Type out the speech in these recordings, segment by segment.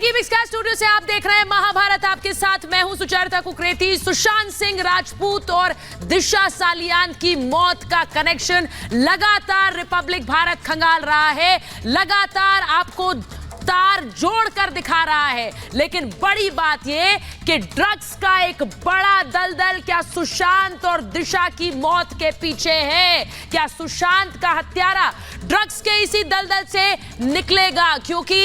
Wikipedia का studio से आप देख रहे हैं महाभारत। आपके साथ मैं हूं सुचरिता कुकरेती। सुशांत सिंह राजपूत और दिशा सालियान की मौत का कनेक्शन लगातार रिपब्लिक भारत खंगाल रहा है, लगातार आपको तार जोड़कर दिखा रहा है। लेकिन बड़ी बात यह कि ड्रग्स का एक बड़ा दलदल क्या सुशांत और दिशा की मौत के पीछे है? क्या सुशांत का हत्यारा ड्रग्स के इसी दलदल से निकलेगा? क्योंकि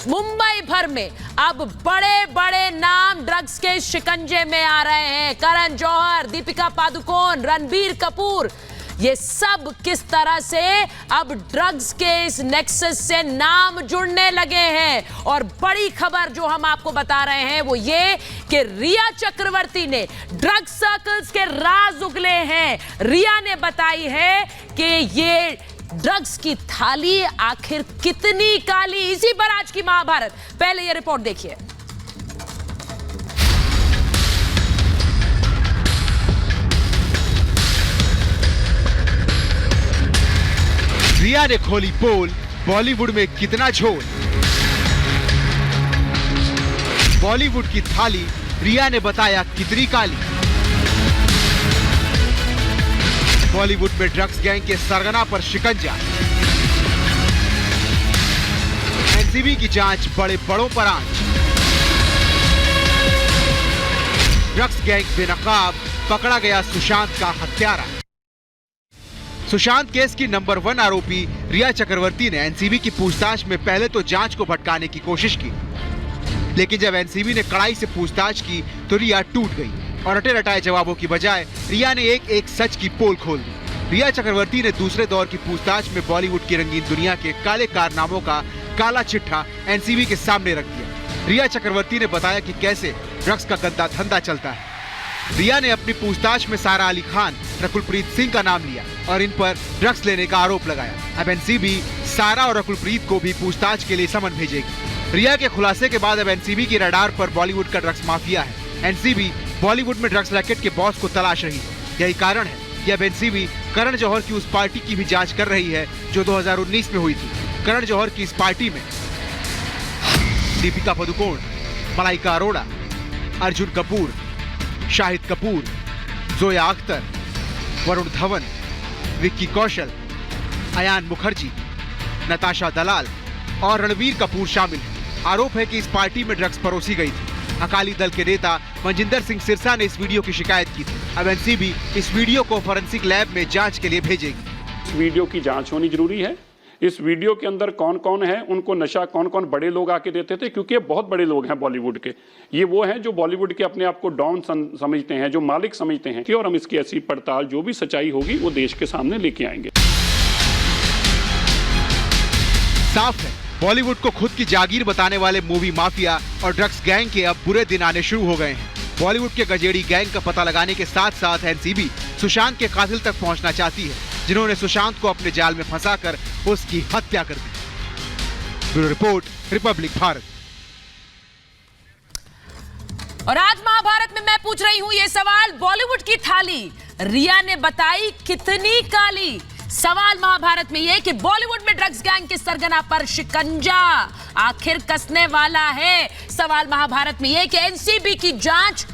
मुंबई भर में अब बड़े बड़े नाम ड्रग्स के शिकंजे में आ रहे हैं। करण जौहर, दीपिका पादुकोण, रणबीर कपूर, ये सब किस तरह से अब ड्रग्स के इस नेक्सस से नाम जुड़ने लगे हैं। और बड़ी खबर जो हम आपको बता रहे हैं वो ये कि रिया चक्रवर्ती ने ड्रग्स सर्कल्स के राज उगले हैं। रिया ने बताई है कि ये ड्रग्स की थाली आखिर कितनी काली। इसी पर आज की महाभारत। पहले ये रिपोर्ट देखिए। रिया ने खोली पोल, बॉलीवुड में कितना झोल। बॉलीवुड की थाली रिया ने बताया कितनी काली। बॉलीवुड में ड्रग्स गैंग के सरगना पर शिकंजा। एनसीबी की जांच, बड़े बड़ों पर आंच। ड्रग्स गैंग बेनकाब, पकड़ा गया सुशांत का हत्यारा। सुशांत केस की नंबर 1 आरोपी रिया चक्रवर्ती ने एनसीबी की पूछताछ में पहले तो जांच को भटकाने की कोशिश की, लेकिन जब एनसीबी ने कड़ाई से पूछताछ की तो रिया टूट गई और रटे रटाए जवाबों की बजाय रिया ने एक सच की पोल खोल दी। रिया चक्रवर्ती ने दूसरे दौर की पूछताछ में बॉलीवुड की रंगीन दुनिया के काले कारनामों का काला चिट्ठा एनसीबी के सामने रख दिया। रिया चक्रवर्ती ने बताया कि कैसे ड्रग्स का गंदा धंधा चलता है। रिया ने अपनी पूछताछ में सारा अली खान, रकुलप्रीत सिंह का नाम लिया और इन पर ड्रग्स लेने का आरोप लगाया। अब एनसीबी सारा और रकुलप्रीत को भी पूछताछ के लिए समन भेजेगी। रिया के खुलासे के बाद अब एनसीबी की रडार पर बॉलीवुड का ड्रग्स माफिया है। एनसीबी बॉलीवुड में ड्रग्स रैकेट के बॉस को तलाश रही है। यही कारण है कि अब एनसीबी करण जौहर की उस पार्टी की भी जांच कर रही है जो 2019 में हुई थी। करण जौहर की इस पार्टी में दीपिका पादुकोण, मलाइका अरोड़ा, अर्जुन कपूर, शाहिद कपूर, जोया अख्तर, वरुण धवन, विक्की कौशल, अयान मुखर्जी, नताशा दलाल और रणबीर कपूर शामिल हैं। आरोप है कि इस पार्टी में ड्रग्स परोसी गई थी। अकाली दल के नेता मनजिंदर सिंह सिरसा ने इस वीडियो की शिकायत की थी। अब एनसीबी इस वीडियो को फोरेंसिक लैब में जांच के लिए भेजेगी। इस वीडियो की जांच होनी जरूरी है। इस वीडियो के अंदर कौन कौन है, उनको नशा कौन कौन बड़े लोग आके देते थे, क्योंकि ये बहुत बड़े लोग हैं बॉलीवुड के। ये वो हैं जो बॉलीवुड के अपने आप को डॉन समझते हैं, जो मालिक समझते हैं। और हम इसकी ऐसी पड़ताल, जो भी सच्चाई होगी वो देश के सामने लेके आएंगे। साफ है, बॉलीवुड को खुद की जागीर बताने वाले मूवी माफिया और ड्रग्स गैंग के अब बुरे दिन आने शुरू हो गए हैं। बॉलीवुड के गजेड़ी गैंग का पता लगाने के साथ साथ एनसीबी सुशांत के कातिल तक पहुंचना चाहती है, जिन्होंने सुशांत को अपने जाल में फंसाकर उसकी हत्या कर दी। Bureau report, Republic Bharat. और आज महाभारत में मैं पूछ रही हूं ये सवाल, बॉलीवुड की थाली रिया ने बताई कितनी काली। सवाल महाभारत में यह कि बॉलीवुड में ड्रग्स गैंग के सरगना पर शिकंजा आखिर कसने वाला है। सवाल महाभारत में यह कि एनसीबी की जांच,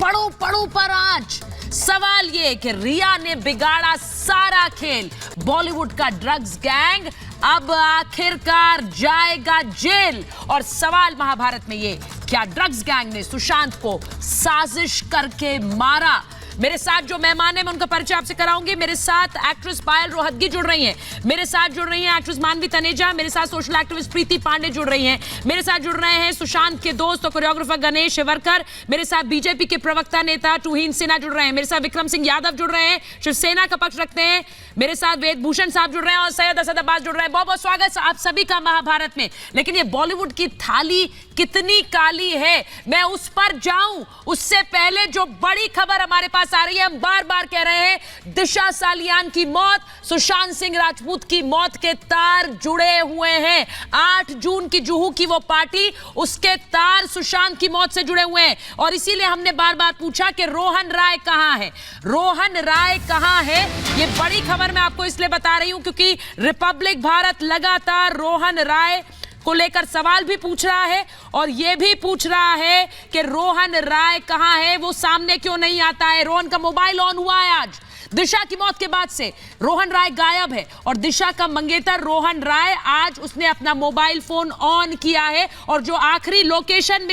पड़ो पड़ो पर आंच। सवाल यह कि रिया ने बिगाड़ा सारा खेल। बॉलीवुड का ड्रग्स गैंग अब आखिरकार जाएगा जेल। और सवाल महाभारत में यह, क्या ड्रग्स गैंग ने सुशांत को साजिश करके मारा? मेरे साथ जो मेहमान हैं मैं उनका परिचय आपसे कराऊंगी। मेरे साथ एक्ट्रेस पायल रोहतगी जुड़ रही हैं, मेरे साथ जुड़ रही हैं एक्ट्रेस मानवी तनेजा, मेरे साथ सोशल एक्टिविस्ट प्रीति पांडे जुड़ रही हैं, मेरे साथ जुड़ रहे हैं सुशांत के दोस्त और कोरियोग्राफर गणेश शिवरकर, मेरे साथ बीजेपी के प्रवक्ता नेता तुहीन सिन्हा जुड़ रहे हैं, मेरे साथ विक्रम सिंह यादव जुड़ रहे हैं, शिवसेना का पक्ष रखते हैं, मेरे साथ वेद भूषण साहब जुड़ रहे हैं और सैयद असद अब्बास जुड़ रहे हैं। बहुत बहुत स्वागत आप सभी का महाभारत में। लेकिन ये बॉलीवुड की थाली कितनी काली है, मैं उस पर जाऊं उससे पहले जो बड़ी खबर हमारे पास आ रही है, हम बार बार कह रहे हैं, दिशा सालियान की मौत, सुशांत सिंह राजपूत की मौत के तार जुड़े हुए हैं। 8 जून की जुहू की वो पार्टी, उसके तार सुशांत की मौत से जुड़े हुए हैं। और इसीलिए हमने बार बार पूछा कि रोहन राय कहां है, रोहन राय कहां है। ये बड़ी खबर मैं आपको इसलिए बता रही हूं क्योंकि रिपब्लिक भारत लगातार रोहन राय को लेकर सवाल भी पूछ रहा है और यह भी पूछ रहा है कि रोहन राय कहां है, वो सामने क्यों नहीं आता है। रोहन का मोबाइल ऑन हुआ है आज। दिशा की मौत के बाद से रोहन राय गायब है और दिशा का मंगेतर रोहन राय आज उसने अपना मोबाइल फोन ऑन किया है और जो आखिरी लोकेशन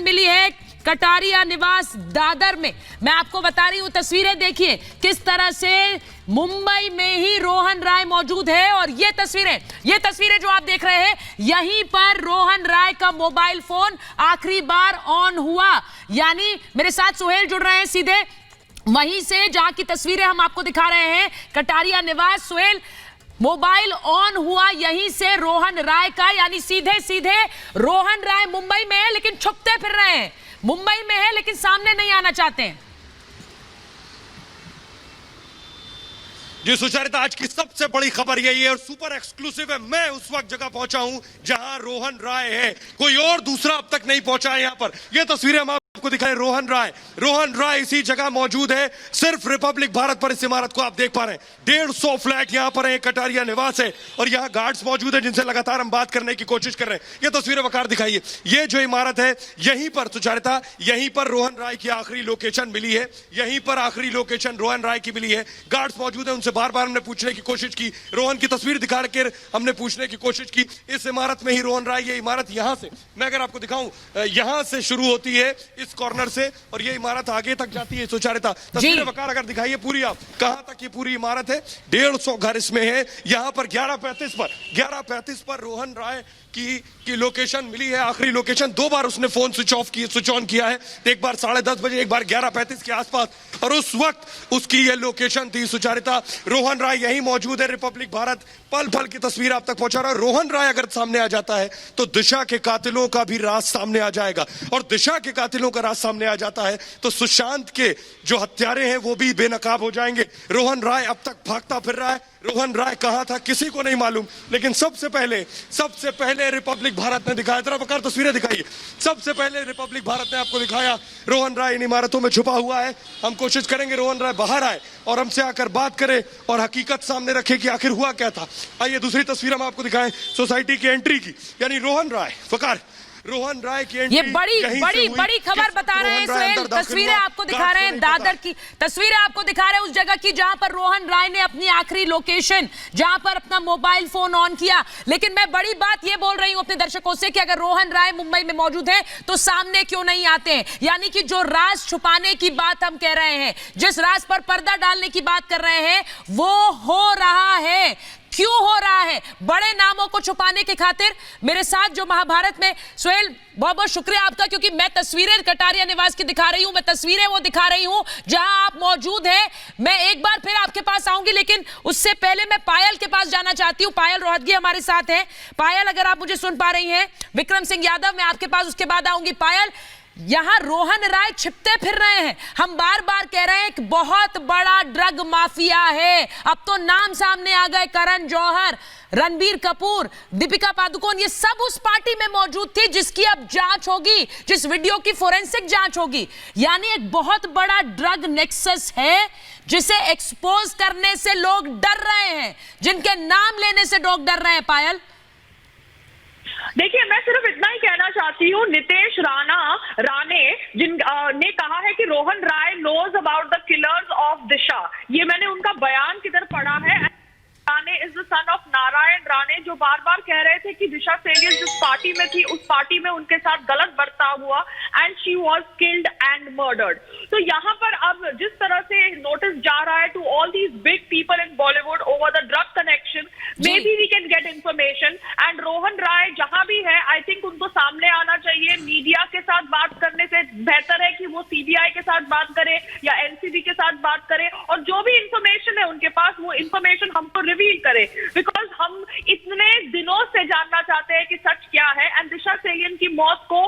मिली है कटारिया निवास दादर में। मैं आपको बता रही हूं, तस्वीरें देखिए किस तरह से मुंबई में ही रोहन राय मौजूद है और ये तस्वीरें जो आप देख रहे हैं, यहीं पर रोहन राय का मोबाइल फोन आखिरी बार ऑन हुआ। यानी मेरे साथ सुहेल जुड़ रहे हैं सीधे वहीं से जहां की तस्वीरें हम आपको दिखा रहे हैं, कटारिया निवास। सुहेल, मोबाइल ऑन हुआ यहीं से रोहन राय का, यानी सीधे रोहन राय मुंबई में है लेकिन छुपते फिर रहे हैं, मुंबई में है लेकिन सामने नहीं आना चाहते हैं। जी सुचरिता, आज की सबसे बड़ी खबर यही है और सुपर एक्सक्लूसिव है। मैं उस वक्त जगह पहुंचा हूं जहां रोहन राय है, कोई और दूसरा अब तक नहीं पहुंचा है। यहां पर ये तस्वीरें हम आपको दिखाएं। रोहन राय इसी जगह मौजूद है, सिर्फ रिपब्लिक भारत पर इस इमारत को आप देख पा रहे हैं। 150 फ्लैट यहां पर है, कटारिया निवास है और यहां गार्ड्स मौजूद है जिनसे लगातार हम बात करने की कोशिश कर रहे हैं। ये तस्वीरें वकार दिखाइए। ये जो इमारत है यहीं पर सुचरिता, यहीं पर रोहन राय की आखिरी लोकेशन मिली है, यहीं पर आखिरी लोकेशन रोहन राय की मिली है। गार्ड्स मौजूद है, उनसे बार बार हमने पूछने की कोशिश की, रोहन की तस्वीर दिखा के हमने पूछने की कोशिश की। इस इमारत में ही रोहन राय, ये इमारत यहां से मैं अगर आपको दिखाऊं, यहां से शुरू होती है इस कॉर्नर से और ये इमारत आगे तक जाती है। सुचारिता, तस्वीरें वकार अगर दिखाइए पूरी आप, कहां तक ये पूरी इमारत है। 150 घर इसमें है। यहां पर 11:35 पर रोहन राय की लोकेशन मिली है, आखिरी लोकेशन। 2 बार उसने फोन स्विच ऑन किया है, एक बार 10:30 बजे, एक बार 11:35 के आसपास, और उस वक्त उसकी यह लोकेशन थी। सुचारिता, रोहन राय यही मौजूद है। रिपब्लिक भारत पल पल की तस्वीर आप तक पहुंचा रहा है। रोहन राय अगर सामने आ जाता है तो दिशा के कातिलों का भी राज सामने आ जाएगा और दिशा के कातिलों का राज सामने आ जाता है तो सुशांत के जो हत्यारे हैं वो भी बेनकाब हो जाएंगे। रोहन राय अब तक भागता फिर रहा है। रोहन राय कहां था किसी को नहीं मालूम, लेकिन सबसे पहले रिपब्लिक भारत ने दिखाया। जरा वकार तस्वीरें दिखाइए। सबसे पहले रिपब्लिक भारत ने आपको दिखाया रोहन राय इन इमारतों में छुपा हुआ है। हम कोशिश करेंगे रोहन राय बाहर आए और हमसे आकर बात करे और हकीकत सामने रखे कि आखिर हुआ क्या था। आइए दूसरी तस्वीर हम आपको दिखाएं सोसाइटी की एंट्री की, यानी रोहन राय की एंट्री। ये बड़ी खबर बता रहे हैं सुहेल। तस्वीरें आपको दिखा रहे हैं दादर की, तस्वीरें आपको दिखा रहे हैं उस जगह की जहां पर रोहन राय ने अपनी आखिरी लोकेशन, जहां पर अपना मोबाइल फोन ऑन किया। लेकिन मैं बड़ी बात ये बोल रही हूं अपने दर्शकों से कि अगर रोहन राय मुंबई में मौजूद है तो सामने क्यों नहीं आते हैं। यानी कि जो राज छुपाने की बात हम कह रहे हैं, जिस राज पर पर्दा डालने की बात कर रहे हैं, वो हो रहा है। क्यों हो रहा है? बड़े नामों को छुपाने के खातिर। मेरे साथ जो महाभारत में, सुहेल बहुत बहुत शुक्रिया आपका, क्योंकि मैं तस्वीरें कटारिया निवास की दिखा रही हूं, मैं तस्वीरें वो दिखा रही हूं जहां आप मौजूद हैं। मैं एक बार फिर आपके पास आऊंगी, लेकिन उससे पहले मैं पायल के पास जाना चाहती हूं। पायल रोहतगी हमारे साथ है। पायल, अगर आप मुझे सुन पा रही हैं, विक्रम सिंह यादव, मैं आपके पास उसके बाद आऊंगी। पायल, यहां रोहन राय छिपते फिर रहे हैं। हम बार बार कह रहे हैं कि बहुत बड़ा ड्रग माफिया है। अब तो नाम सामने आ गए, करण जौहर, रणबीर कपूर, दीपिका पादुकोण, ये सब उस पार्टी में मौजूद थी जिसकी अब जांच होगी, जिस वीडियो की फोरेंसिक जांच होगी। यानी एक बहुत बड़ा ड्रग नेक्सस है जिसे एक्सपोज करने से लोग डर रहे हैं, जिनके नाम लेने से लोग डर रहे हैं। पायल, देखिए, मैं सिर्फ इतना ही कहना चाहती हूँ, नितेश राणे ने कहा है कि Rohan Rai knows about the killers of Disha. ये मैंने उनका बयान किधर पढ़ा है। Rane is the son of Narayan Rane, जो बार बार कह रहे थे कि दिशा सेलियन जिस पार्टी में थी उस पार्टी में उनके साथ गलत बर्ताव हुआ and she was killed and murdered. तो यहाँ पर अब जिस तरह से नोटिस जा रहा है to all these big people in Bollywood over the drug connection, maybe we can get information. And Rohan Rai जहां भी है, आई थिंक उनको सामने आना चाहिए। मीडिया के साथ बात करने से बेहतर है कि वो सीबीआई के साथ बात करे या एनसीबी के साथ बात करे, और जो भी इंफॉर्मेशन है उनके पास वो इंफॉर्मेशन हमको रिवील करे, बिकॉज हम इतने दिनों से जानना चाहते हैं कि सच क्या है। एंड दिशा सेलियन की मौत को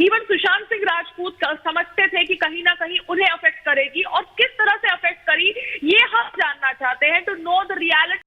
इवन सुशांत सिंह राजपूत समझते थे कि कहीं ना कहीं उन्हें अफेक्ट करेगी, और किस तरह से अफेक्ट करी ये हम जानना चाहते हैं, टू नो द रियलिटी